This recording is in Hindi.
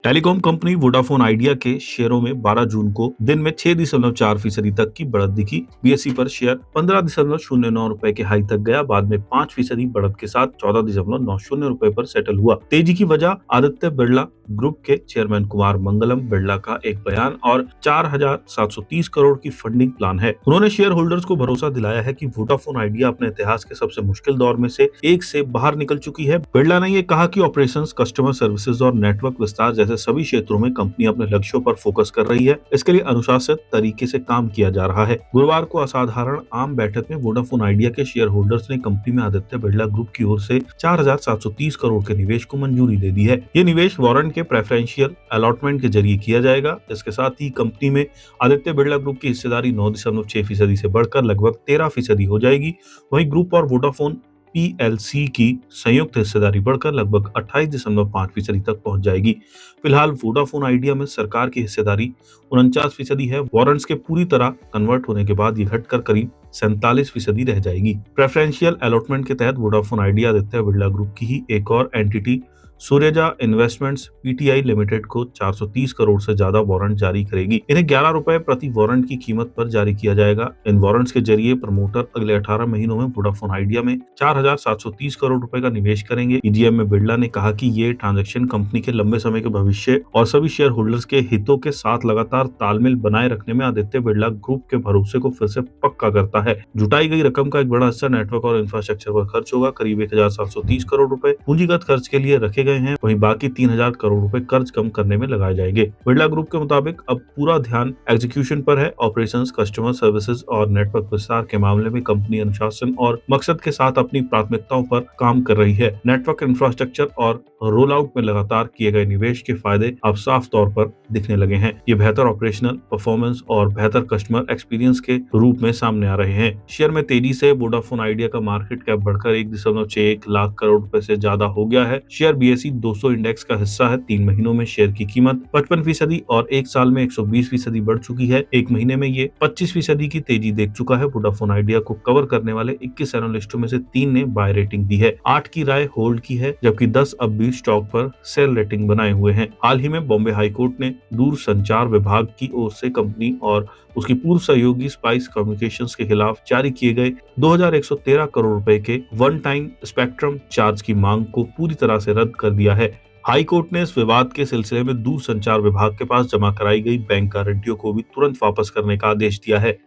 टेलीकॉम कंपनी वोडाफोन आइडिया के शेयरों में 12 जून को दिन में 6.4% तक की बढ़त दिखी। बीएसई पर शेयर 15.09 रुपए के हाई तक गया। बाद में 5% बढ़त के साथ 14.90 रुपए पर सेटल हुआ। तेजी की वजह आदित्य बिरला ग्रुप के चेयरमैन कुमार मंगलम बिरला का एक बयान और 4,730 करोड़ की फंडिंग प्लान है। उन्होंने शेयर होल्डर्स को भरोसा दिलाया है कि वोडाफोन आइडिया अपने इतिहास के सबसे मुश्किल दौर में से एक से बाहर निकल चुकी है। बिरला ने ये कहा कि ऑपरेशंस, कस्टमर सर्विसेज और नेटवर्क विस्तार जैसे सभी क्षेत्रों में कंपनी अपने लक्ष्यों पर फोकस कर रही है। इसके लिए अनुशासित तरीके से काम किया जा रहा है। गुरुवार को असाधारण आम बैठक में वोडाफोन आइडिया के शेयर होल्डर्स ने कंपनी में आदित्य बिरला ग्रुप की ओर से 4,730 करोड़ के निवेश को मंजूरी दे दी है। ये निवेश वारंट के प्रेफरेंशियल अलॉटमेंट के जरिए किया जाएगा। इसके साथ ही कंपनी में आदित्य बिरला ग्रुप की हिस्सेदारी 9.6% से बढ़कर लगभग 13% हो जाएगी। वहीं ग्रुप और वोडाफोन पीएलसी की संयुक्त हिस्सेदारी बढ़कर लगभग 28.5% तक पहुंच जाएगी। फिलहाल वोडाफोन आइडिया में सरकार की हिस्सेदारी 49% है। वारंट्स के पूरी तरह कन्वर्ट होने के बाद ये घटकर करीब 47% रह जाएगी। प्रेफरेंशियल अलॉटमेंट के तहत Vodafone idea Aditya Birla group की ही एक और एंटिटी सूर्यजा इन्वेस्टमेंट्स पीटीआई लिमिटेड को 430 करोड़ से ज्यादा वारंट जारी करेगी। इन्हें 11 रुपए प्रति वारंट की कीमत पर जारी किया जाएगा। इन वारंट्स के जरिए प्रमोटर अगले 18 महीनों में वोडाफोन आइडिया में 4,730 करोड़ रुपए का निवेश करेंगे। ईजीएम में बिरला ने कहा कि ये ट्रांजैक्शन कंपनी के लंबे समय के भविष्य और सभी शेयर होल्डर्स के हितों के साथ लगातार तालमेल बनाए रखने में आदित्य बिरला ग्रुप के भरोसे को फिर से पक्का करता है। जुटाई गई रकम का एक बड़ा हिस्सा नेटवर्क और इंफ्रास्ट्रक्चर पर खर्च होगा। करीब 1,730 करोड़ रुपए पूंजीगत खर्च के लिए रखे गए हैं। वहीं बाकी 3,000 करोड़ रुपए कर्ज कम करने में लगाए जाएंगे। बिरला ग्रुप के मुताबिक अब पूरा ध्यान एग्जीक्यूशन पर है। ऑपरेशंस, कस्टमर सर्विसेज और नेटवर्क विस्तार के मामले में कंपनी अनुशासन और मकसद के साथ अपनी प्राथमिकताओं पर काम कर रही है। नेटवर्क इंफ्रास्ट्रक्चर और रोल आउट में लगातार किए गए निवेश के फायदे अब साफ तौर पर दिखने लगे हैं। ये बेहतर ऑपरेशनल परफॉर्मेंस और बेहतर कस्टमर एक्सपीरियंस के रूप में सामने आ रहे हैं। शेयर में तेजी से वोडाफोन आइडिया का मार्केट कैप बढ़कर 1.61 लाख करोड़ रुपए से ज्यादा हो गया है। शेयर बीएसई 200 इंडेक्स का हिस्सा है। 3 महीनों में शेयर की कीमत 55% और एक साल में 120% बढ़ चुकी है। एक महीने में ये 25% की तेजी देख चुका है। वोडाफोन आइडिया को कवर करने वाले 21 एनालिस्टों में से 3 ने बाय रेटिंग दी है, 8 की राय होल्ड की है, जबकि 10 अब भी स्टॉक पर सेल रेटिंग बनाए हुए हैं। हाल ही में बॉम्बे हाईकोर्ट ने दूरसंचार विभाग की ओर से कंपनी और उसकी पूर्व सहयोगी स्पाइस कम्युनिकेशंस के खिलाफ जारी किए गए 2,113 करोड़ रुपए के वन टाइम स्पेक्ट्रम चार्ज की मांग को पूरी तरह से रद्द कर दिया है। हाई कोर्ट ने इस विवाद के सिलसिले में दूरसंचार विभाग के पास जमा कराई गई बैंक गारंटियों को भी तुरंत वापस करने का आदेश दिया है।